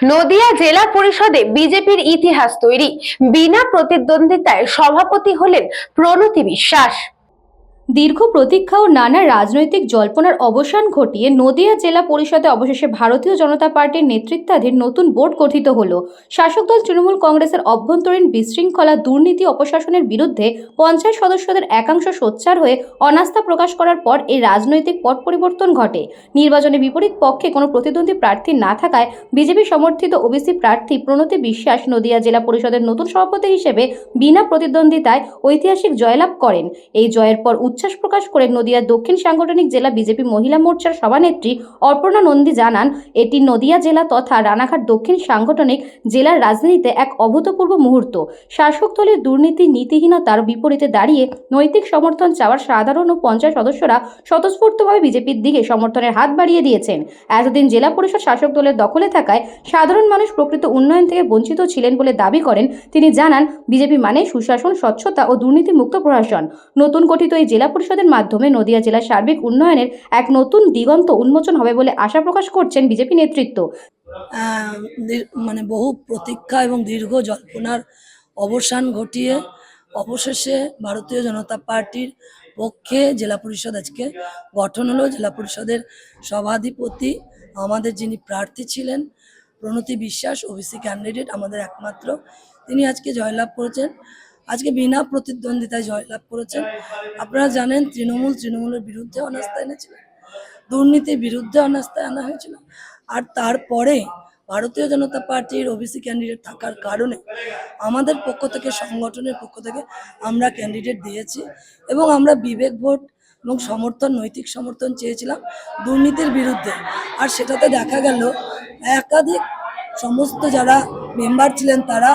নদিয়া জেলা পরিষদে বিজেপির ইতিহাস তৈরি, বিনা প্রতিদ্বন্দ্বিতায় সভাপতি হলেন প্রণতি বিশ্বাস। দীর্ঘ প্রতীক্ষা ও নানা রাজনৈতিক জল্পনার অবসান ঘটিয়ে নদিয়া জেলা পরিষদে অবশেষে ভারতীয় জনতা পার্টির নেতৃত্বাধীন নতুন বোর্ড গঠিত হলো। শাসক দল তৃণমূল কংগ্রেসের অভ্যন্তরীণ বিশৃঙ্খলা, দুর্নীতি, অপশাসনের বিরুদ্ধে পঞ্চায়েত সদস্যদের একাংশ সোচ্চার হয়ে অনাস্থা প্রকাশ করার পর এই রাজনৈতিক পট পরিবর্তন ঘটে। নির্বাচনে বিপরীত পক্ষে কোনো প্রতিদ্বন্দ্বী প্রার্থী না থাকায় বিজেপি সমর্থিত ওবিসি প্রার্থী প্রণতি বিশ্বাস নদিয়া জেলা পরিষদের নতুন সভাপতি হিসেবে বিনা প্রতিদ্বন্দ্বিতায় ঐতিহাসিক জয়লাভ করেন। এই জয়ের পর উচ্ছ্বাস প্রকাশ করে নদিয়া দক্ষিণ সাংগঠনিক জেলা বিজেপি মহিলা মোর্চার সভানেত্রী অর্পণা নন্দী জানান, এটি নদিয়া জেলা তথা রানাঘাট দক্ষিণ সাংগঠনিক জেলার রাজনীতিতে এক অভূতপূর্ব মুহূর্ত। শাসক দলের দুর্নীতি, নীতিহীনতার বিপরীতে দাঁড়িয়ে নৈতিক সমর্থন চাওয়ার সাধারণ ও পঞ্চায়েত সদস্যরা স্বতঃস্ফূর্তভাবে বিজেপির দিকে সমর্থনের হাত বাড়িয়ে দিয়েছেন। এতদিন জেলা পরিষদ শাসক দলের দখলে থাকায় সাধারণ মানুষ প্রকৃত উন্নয়ন থেকে বঞ্চিত ছিলেন বলে দাবি করেন তিনি। জানান, বিজেপি মানে সুশাসন, স্বচ্ছতা ও দুর্নীতিমুক্ত প্রশাসন। নতুন গঠিত এই জেলা পরিষদের মাধ্যমে নদিয়া জেলার সার্বিক উন্নয়নের এক নতুন দিগন্ত উন্মোচন হবে বলে আশা প্রকাশ করছেন বিজেপি নেতৃত্ব। বহু প্রতীক্ষা এবং দীর্ঘ জল্পনার অবসান ঘটিয়ে অবশেষে ভারতীয় জনতা পার্টির পক্ষে জেলা পরিষদ আজকে গঠন হলো। জেলা পরিষদের সভাধিপতি আমাদের যিনি প্রার্থী ছিলেন প্রণতি বিশ্বাস, ওবিসি ক্যান্ডিডেট, আমাদের একমাত্র, তিনি আজকে জয়লাভ করেছেন। আজকে বিনা প্রতিদ্বন্দ্বিতায় জয়লাভ করেছেন। আপনারা জানেন, তৃণমূলের বিরুদ্ধে অনাস্থা এনেছিলেন, দুর্নীতির বিরুদ্ধে অনাস্থা আনা হয়েছিল। আর তারপরে ভারতীয় জনতা পার্টির ওবিসি ক্যান্ডিডেট থাকার কারণে আমাদের পক্ষ থেকে, সংগঠনের পক্ষ থেকে আমরা ক্যান্ডিডেট দিয়েছি এবং আমরা বিবেক ভোট এবং সমর্থন, নৈতিক সমর্থন চেয়েছিলাম দুর্নীতির বিরুদ্ধে। আর সেটাতে দেখা গেল একাধিক সমস্ত যারা মেম্বার ছিলেন তারা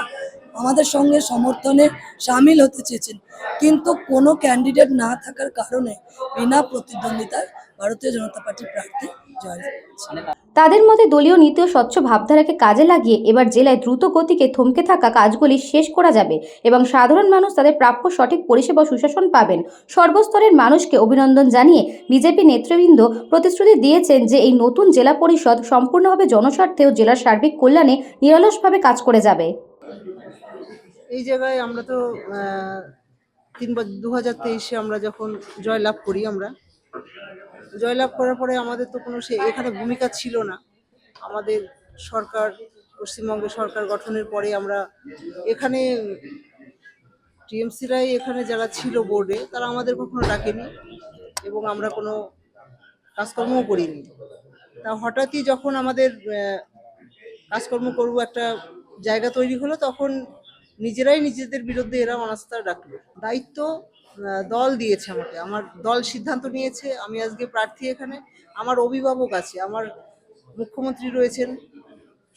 আমাদের সঙ্গে সমর্থনে সামিল হতে চেয়েছেন, কিন্তু কোনো ক্যান্ডিডেট না থাকার কারণে বিনা প্রতিদ্বন্দ্বিতায় ভারতীয় জনতা পার্টির প্রার্থী জয়লাভ করেছেন। তাদের মতে দলীয় নীতি ও স্বচ্ছ ভাবধারাকে কাজে লাগিয়ে এবার জেলায় দ্রুত গতিকে থমকে থাকা কাজগুলি শেষ করা যাবে এবং সাধারণ মানুষ তাদের প্রাপ্য সঠিক পরিষেবা সুশাসন পাবেন। সর্বস্তরের মানুষকে অভিনন্দন জানিয়ে বিজেপি নেতৃবৃন্দ প্রতিশ্রুতি দিয়েছেন যে এই নতুন জেলা পরিষদ সম্পূর্ণভাবে জনস্বার্থে ও জেলার সার্বিক কল্যাণে নিরলসভাবে কাজ করে যাবে। এই জায়গায় আমরা তো 2023-এ আমরা যখন জয়লাভ করি, আমরা জয়লাভ করার পরে আমাদের তো কোনো এখানে ভূমিকা ছিল না। আমাদের সরকার, পশ্চিমবঙ্গের সরকার গঠনের পরে আমরা এখানে টিএমসিরাই এখানে যারা ছিল বোর্ডে, তারা আমাদের কখনো ডাকেনি এবং আমরা কোনো কাজকর্মও করিনি। তা হঠাৎই যখন আমাদের কাজকর্ম করবো একটা জায়গা তৈরি হলো, তখন নিজেরাই নিজেদের বিরুদ্ধে এরা অনাস্থা ডাকলো। দায়িত্ব দল দিয়েছে আমাকে, আমার দল সিদ্ধান্ত নিয়েছে। আমি আজকে প্রার্থী। এখানে আমার অভিভাবক আছে, আমার মুখ্যমন্ত্রী রয়েছেন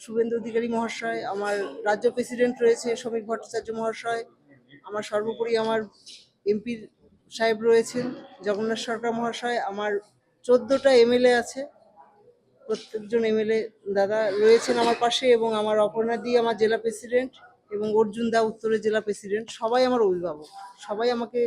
শুভেন্দু অধিকারী মহাশয়, আমার রাজ্য প্রেসিডেন্ট রয়েছে শ্রমিক ভট্টাচার্য মহাশয়, আমার সর্বোপরি আমার এমপি সাহেব রয়েছেন জগন্নাথ সরকার মহাশয়, আমার 14টা এমএলএ আছে, প্রত্যেকজন এমএলএ দাদা রয়েছেন আমার পাশে, এবং আমার অপর্ণা দি আমার জেলা প্রেসিডেন্ট, এবং অর্জুন দা উত্তরের জেলা প্রেসিডেন্ট। সবাই আমার অভিভাবক, সবাই আমাকে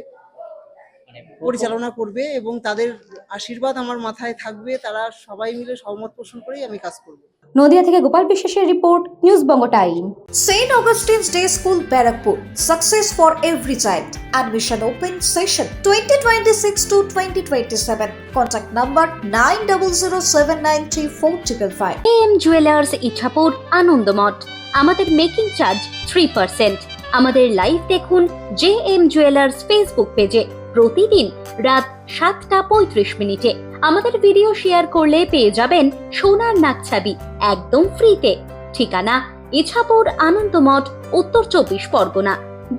পরিচালনা করবে এবং তাদের আশীর্বাদ আমার মাথায় থাকবে। তারা সবাই মিলে সহমত পোষণ করেই আমি কাজ করব। নদিয়া থেকে গোপাল বিশ্বাসের report, news Banga time. St. Augustine's Day School, Barrackpur. Success for every child. Admission open session 2026 to 2027. Contact number 9007934555. AM Jewelers Ichhapur, Anandamath. আমাদের মেকিং চার্জ 3%। আমাদের লাইভ দেখুন JM Jewelers ফেসবুক পেজে প্রতিদিন রাত 7:35 আমাদের ভিডিও শেয়ার করলে পেয়ে যাবেন সোনার নাকছাবি একদম ফ্রিতে। ঠিকানা ইছাপুর, আনন্দমঠ, উত্তর 24 পরগনা।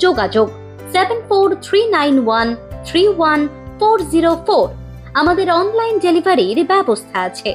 যোগাযোগ 7439131404। আমাদের অনলাইন ডেলিভারির ব্যবস্থা আছে।